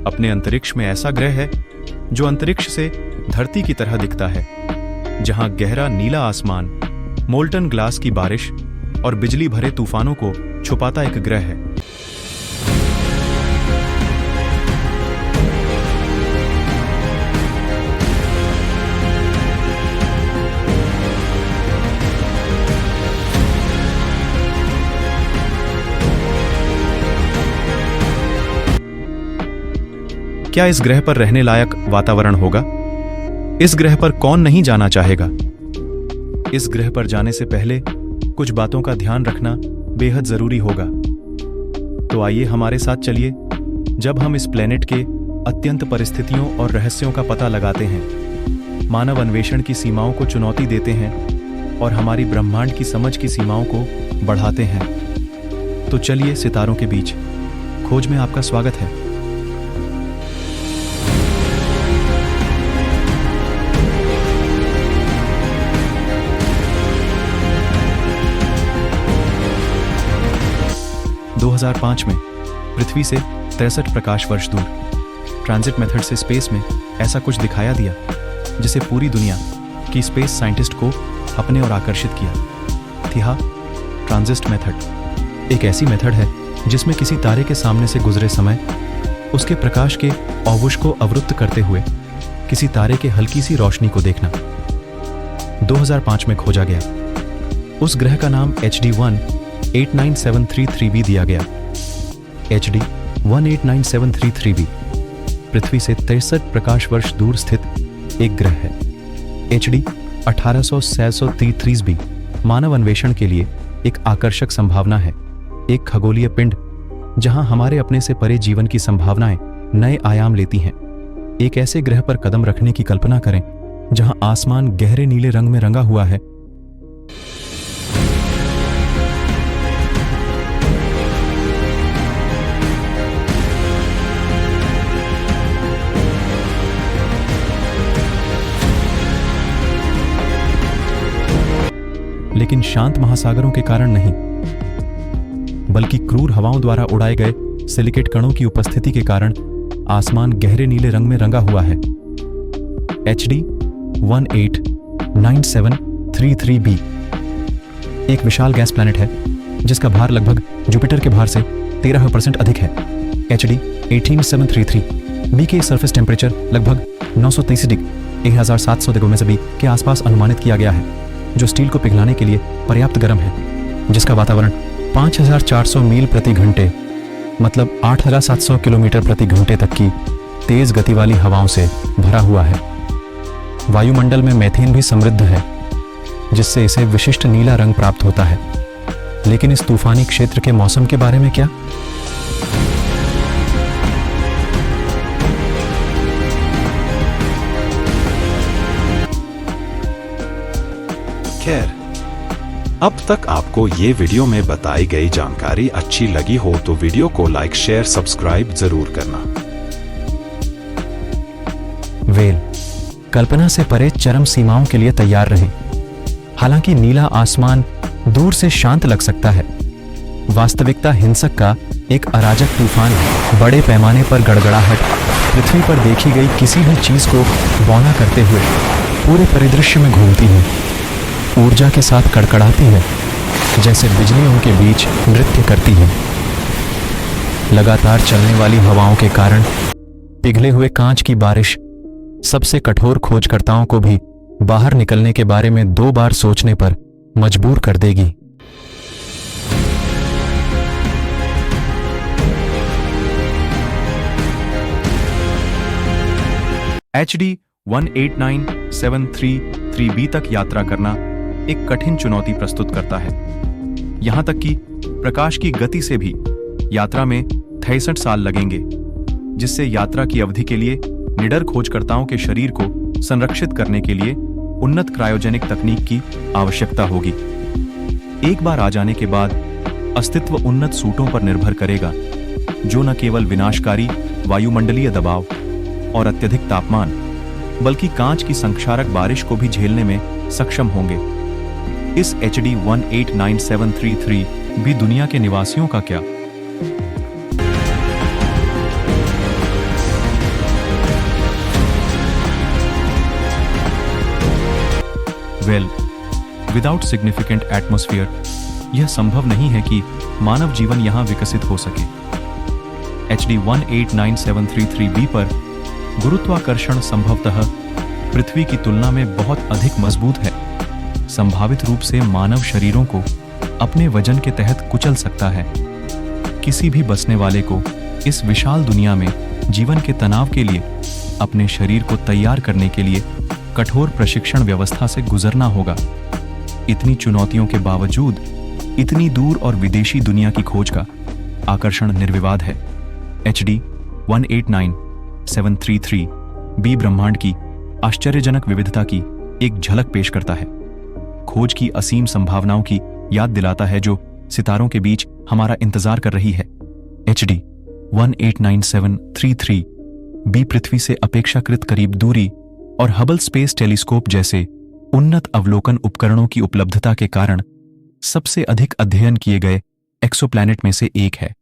अपने अंतरिक्ष में ऐसा ग्रह है जो अंतरिक्ष से धरती की तरह दिखता है, जहां गहरा नीला आसमान, मोल्टन ग्लास की बारिश और बिजली भरे तूफानों को छुपाता एक ग्रह है। क्या इस ग्रह पर रहने लायक वातावरण होगा? इस ग्रह पर कौन नहीं जाना चाहेगा? इस ग्रह पर जाने से पहले कुछ बातों का ध्यान रखना बेहद जरूरी होगा। तो आइए हमारे साथ चलिए, जब हम इस प्लेनेट के अत्यंत परिस्थितियों और रहस्यों का पता लगाते हैं, मानव अन्वेषण की सीमाओं को चुनौती देते हैं और हमारी ब्रह्मांड की समझ की सीमाओं को बढ़ाते हैं। तो चलिए, सितारों के बीच खोज में आपका स्वागत है। में पृथ्वी से 63 प्रकाश वर्ष दूर ट्रांजिट मेथड से स्पेस में ऐसा कुछ दिखाया दिया जिसे पूरी दुनिया की स्पेस साइंटिस्ट को अपने ओर आकर्षित किया। थी ट्रांजिट मेथड एक ऐसी मेथड है जिसमें किसी तारे के सामने से गुजरे समय उसके प्रकाश के ऑवुश को अवरुद्ध करते हुए किसी तारे के हल्की सी रोशनी को देखना 2005 में खोजा गया। उस ग्रह का नाम HD 189733b दिया गया। HD 189733b पृथ्वी से 63 प्रकाश वर्ष दूर स्थित एक ग्रह है। HD 1833b मानव अन्वेषण के लिए एक आकर्षक संभावना है, एक खगोलीय पिंड जहां हमारे अपने से परे जीवन की संभावनाएं नए आयाम लेती हैं। एक ऐसे ग्रह पर कदम रखने की कल्पना करें जहां आसमान गहरे नीले रंग में रंगा हुआ है, लेकिन शांत महासागरों के कारण नहीं, बल्कि क्रूर हवाओं द्वारा उड़ाए गए सिलिकेट कणों की उपस्थिति के कारण आसमान गहरे नीले रंग में रंगा हुआ है। HD 189733b एक विशाल गैस प्लैनेट है जिसका भार लगभग जुपिटर के भार से 13% अधिक है। HD 18733b के सरफेस टेम्परेचर लगभग 923 डिग्री 1700 डिग्री में से के आसपास अनुमानित किया गया है, जो स्टील को पिघलाने के लिए पर्याप्त गर्म है, जिसका वातावरण 5400 मील प्रति घंटे मतलब 8700 किलोमीटर प्रति घंटे तक की तेज गति वाली हवाओं से भरा हुआ है। वायुमंडल में मीथेन भी समृद्ध है, जिससे इसे विशिष्ट नीला रंग प्राप्त होता है। लेकिन इस तूफानी क्षेत्र के मौसम के बारे में क्या? खैर, अब तक आपको ये वीडियो में बताई गई जानकारी अच्छी लगी हो तो वीडियो को लाइक, शेयर, सब्सक्राइब जरूर करना। वेल कल्पना से परे चरम सीमाओं के लिए तैयार रहें। हालांकि नीला आसमान दूर से शांत लग सकता है, वास्तविकता हिंसक का एक अराजक तूफान है। बड़े पैमाने पर गड़गड़ाहट पृथ्वी पर देखी गई किसी भी चीज को बौना करते हुए पूरे परिदृश्य में घूमती है, ऊर्जा के साथ कड़कड़ाती है, जैसे बिजली उनके बीच नृत्य करती है। लगातार चलने वाली हवाओं के कारण पिघले हुए कांच की बारिश सबसे कठोर खोजकर्ताओं को भी बाहर निकलने के बारे में 2 बार सोचने पर मजबूर कर देगी। HD 189733b तक यात्रा करना एक कठिन चुनौती प्रस्तुत करता है। यहां तक कि प्रकाश की गति से भी यात्रा में 63 साल लगेंगे, जिससे यात्रा की अवधि के लिए निडर खोजकर्ताओं के शरीर को संरक्षित करने के लिए उन्नत क्रायोजेनिक तकनीक की आवश्यकता होगी। एक बार आ जाने के बाद अस्तित्व उन्नत सूटों पर निर्भर करेगा, जो न केवल विनाशकारी वायुमंडलीय दबाव और अत्यधिक तापमान, बल्कि कांच की संक्षारक बारिश को भी झेलने में सक्षम होंगे। इस HD 189733 भी दुनिया के निवासियों का क्या? वेल, विदाउट सिग्निफिकेंट एटमॉस्फेयर यह संभव नहीं है कि मानव जीवन यहां विकसित हो सके। HD 189733b पर गुरुत्वाकर्षण संभवतः पृथ्वी की तुलना में बहुत अधिक मजबूत है, संभावित रूप से मानव शरीरों को अपने वजन के तहत कुचल सकता है। किसी भी बसने वाले को इस विशाल दुनिया में जीवन के तनाव के लिए अपने शरीर को तैयार करने के लिए कठोर प्रशिक्षण व्यवस्था से गुजरना होगा। इतनी चुनौतियों के बावजूद इतनी दूर और विदेशी दुनिया की खोज का आकर्षण निर्विवाद है। HD 189733b ब्रह्मांड की आश्चर्यजनक विविधता की एक झलक पेश करता है, खोज की असीम संभावनाओं की याद दिलाता है जो सितारों के बीच हमारा इंतजार कर रही है। HD 189733b पृथ्वी से अपेक्षाकृत करीब दूरी और हबल स्पेस टेलीस्कोप जैसे उन्नत अवलोकन उपकरणों की उपलब्धता के कारण सबसे अधिक अध्ययन किए गए एक्सोप्लैनेट में से एक है।